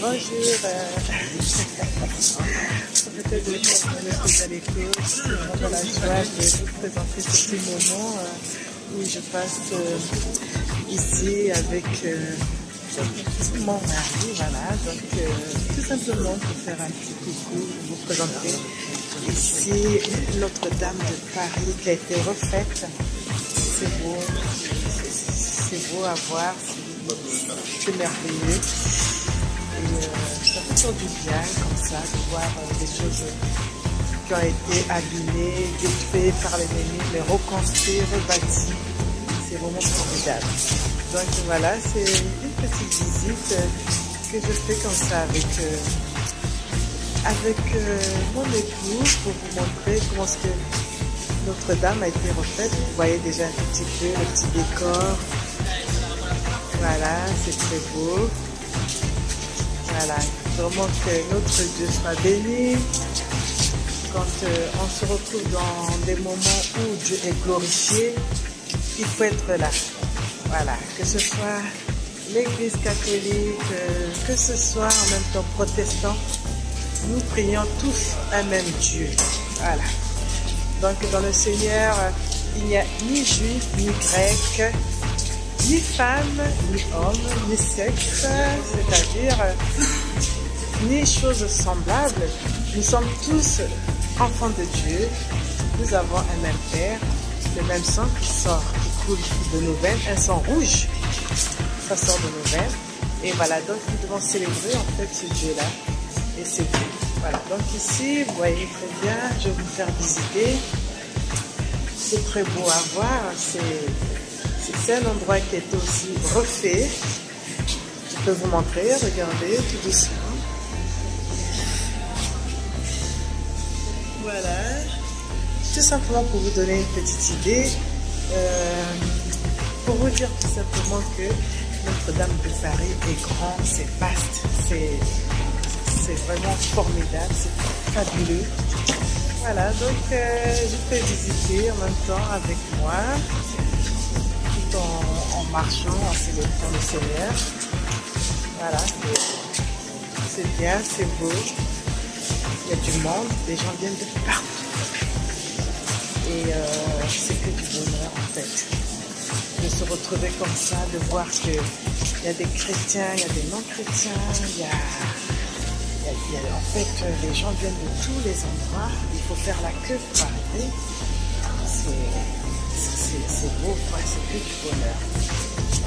Bonjour, peut-être de vous à l'écoute. J'ai la joie de vous présenter ce petit moment où je passe ici avec mon mari, voilà. Donc tout simplement pour faire un petit coucou, vous présenter ici Notre-Dame de Paris qui a été refaite. C'est beau à voir, c'est merveilleux. Et ça fait toujours du bien comme ça de voir des choses qui ont été abîmées, détruites par l'ennemi, mais reconstruites, rebâties. C'est vraiment formidable. Donc voilà, c'est une petite visite que je fais comme ça avec mon époux pour vous montrer comment est-ce que Notre-Dame a été refaite. Vous voyez déjà un petit peu le petit décor. Voilà, c'est très beau. Voilà, vraiment que notre Dieu soit béni. Quand on se retrouve dans des moments où Dieu est glorifié, il faut être là. Voilà, que ce soit l'église catholique, que ce soit en même temps protestant, nous prions tous un même Dieu. Voilà. Donc dans le Seigneur, il n'y a ni juif, ni grec, ni femme, ni homme, ni sexe, c'est-à-dire ni choses semblables. Nous sommes tous enfants de Dieu. Nous avons un même Père, le même sang qui sort, qui coule de nos veines, un sang rouge, ça sort de nos veines. Et voilà, donc nous devons célébrer en fait ce Dieu-là. Et c'est Dieu. Voilà, donc ici, vous voyez très bien, je vais vous faire visiter. C'est très beau à voir. C'est un endroit qui a été aussi refait. Je peux vous montrer, regardez, tout doucement. Voilà. Tout simplement pour vous donner une petite idée. Pour vous dire tout simplement que Notre-Dame de Paris est grand, c'est vaste, c'est vraiment formidable, c'est fabuleux. Voilà, donc je fais visiter en même temps avec moi, tout en marchant, en célébrant le Seigneur. Voilà, c'est bien, c'est beau. Il y a du monde, les gens viennent de partout. Et c'est que du bonheur en fait. De se retrouver comme ça, de voir qu'il y a des chrétiens, il y a des non-chrétiens, en fait, les gens viennent de tous les endroits. Il faut faire la queue pour arriver. C'est beau, quoi. C'est que du bonheur.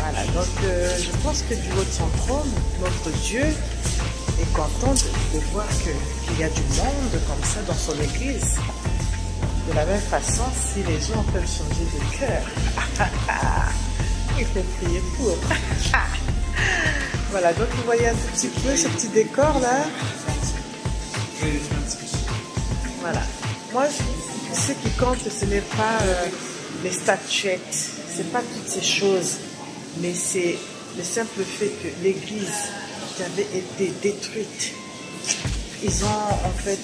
Voilà, donc je pense que du haut de son trône, notre Dieu est content de voir qu'il y a du monde comme ça dans son église. De la même façon, si les gens peuvent changer de cœur, il faut prier pour. Voilà, donc vous voyez un tout petit peu ce petit décor là. Voilà. Moi, ce qui compte, ce n'est pas les statuettes, c'est pas toutes ces choses, mais c'est le simple fait que l'église qui avait été détruite, ils ont en fait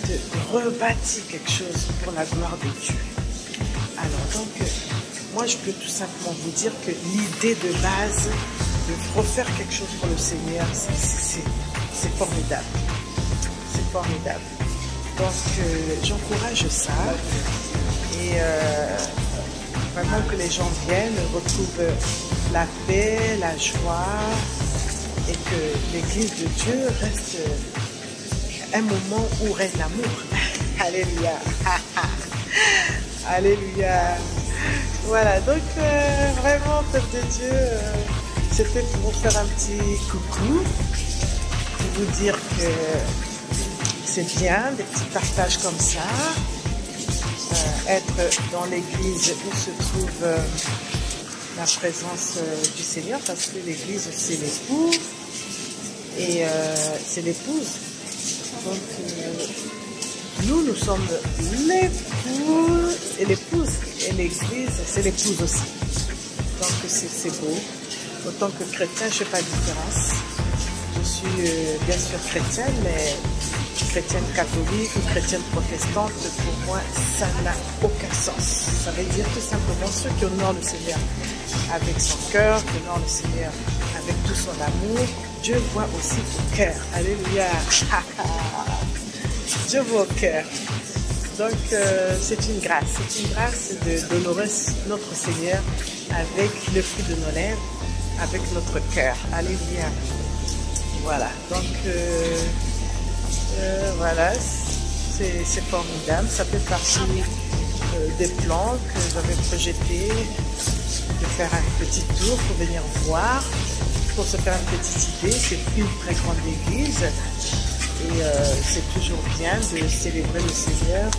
rebâti quelque chose pour la gloire de Dieu. Alors donc, moi je peux tout simplement vous dire que l'idée de base de refaire quelque chose pour le Seigneur, c'est formidable. C'est formidable. Donc j'encourage ça et vraiment que les gens viennent, retrouvent la paix, la joie et que l'église de Dieu reste un moment où règne l'amour. Alléluia. Alléluia. Voilà, donc vraiment, peuple de Dieu, c'était pour vous faire un petit coucou, pour vous dire que c'est bien, des petits partages comme ça, être dans l'église où se trouve la présence du Seigneur, parce que l'église c'est l'époux et c'est l'épouse. Donc nous sommes l'époux et l'épouse, et l'église c'est l'épouse aussi. Donc c'est beau. Autant que chrétien, je ne fais pas de différence. Je suis bien sûr chrétienne, mais chrétienne catholique ou chrétienne protestante, pour moi, ça n'a aucun sens. Ça veut dire tout simplement ceux qui honorent le Seigneur avec son cœur, qui honorent le Seigneur avec tout son amour, Dieu voit aussi au cœur. Alléluia. Dieu voit au cœur. Donc, c'est une grâce. C'est une grâce d'honorer notre Seigneur avec le fruit de nos lèvres, avec notre cœur. Alléluia. Voilà. Donc, voilà. C'est formidable. Ça fait partie des plans que j'avais projetés de faire un petit tour pour venir voir, pour se faire une petite idée. C'est une très grande église. Et c'est toujours bien de célébrer le Seigneur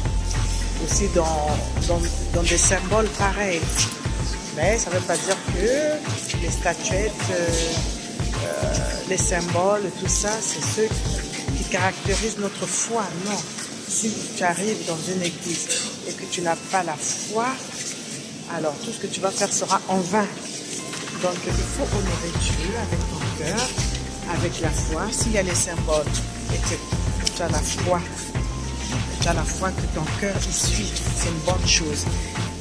aussi dans des symboles pareils. Mais ça ne veut pas dire que les statuettes, les symboles, tout ça, c'est ceux qui caractérisent notre foi. Non. Si tu arrives dans une église et que tu n'as pas la foi, alors tout ce que tu vas faire sera en vain. Donc il faut honorer Dieu avec ton cœur, avec la foi. S'il y a les symboles et que tu as la foi que ton cœur y suit, c'est une bonne chose.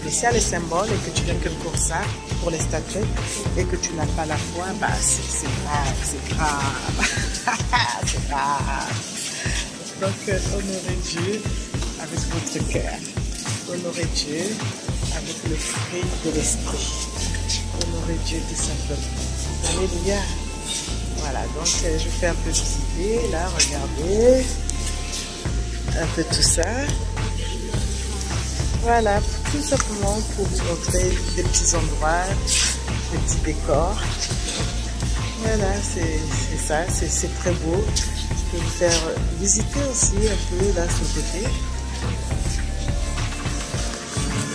Mais s'il y a les symboles et que tu viens que pour ça, pour les statuettes, et que tu n'as pas la foi, bah c'est grave, c'est grave. C'est grave. Donc honorez Dieu avec votre cœur. Honorez Dieu avec le fruit de l'esprit. Honorez Dieu tout simplement. Alléluia. Voilà, donc je fais un peu visiter, là, regardez, un peu tout ça. Voilà, tout simplement pour vous montrer des petits endroits, des petits décors. Voilà, c'est ça, c'est très beau. Je peux vous faire visiter aussi un peu là, sur le côté.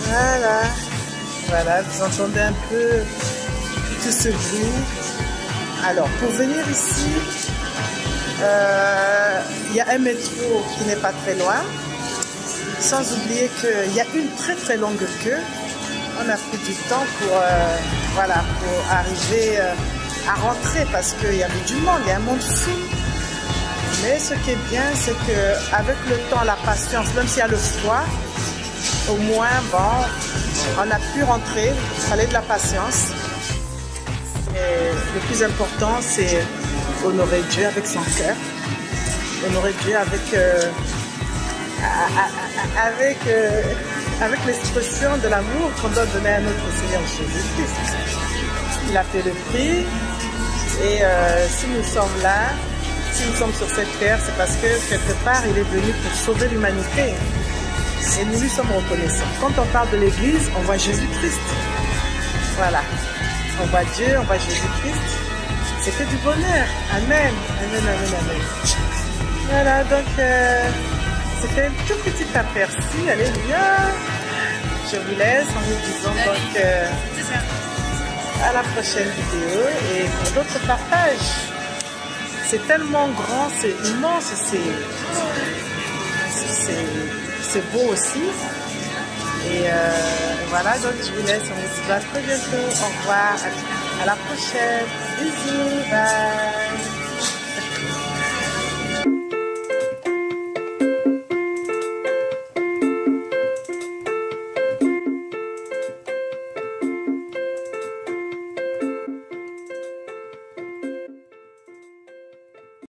Voilà, voilà, vous entendez un peu tout ce bruit. Alors, pour venir ici, il y a un métro qui n'est pas très loin. Sans oublier qu'il y a une très très longue queue. On a pris du temps pour, voilà, pour arriver à rentrer parce qu'il y avait du monde, il y a un monde fou. Mais ce qui est bien, c'est qu'avec le temps, la patience, même s'il y a le froid, au moins, bon, on a pu rentrer. Il fallait de la patience. Et le plus important, c'est honorer Dieu avec son cœur, honorer Dieu avec l'expression de l'amour qu'on doit donner à notre Seigneur Jésus-Christ. Il a fait le prix et si nous sommes là, si nous sommes sur cette terre, c'est parce que quelque part, il est venu pour sauver l'humanité. Et nous lui sommes reconnaissants. Quand on parle de l'Église, on voit Jésus-Christ. Voilà. On voit Dieu, on voit Jésus-Christ. C'est que du bonheur. Amen. Amen, amen, amen. Voilà, donc c'était un tout petit aperçu. Alléluia. Je vous laisse en vous disant donc à la prochaine vidéo et pour d'autres partages. C'est tellement grand, c'est immense, c'est beau aussi. Et voilà, donc je vous laisse, on vous dit à très bientôt, au revoir, à la prochaine, bisous, bye.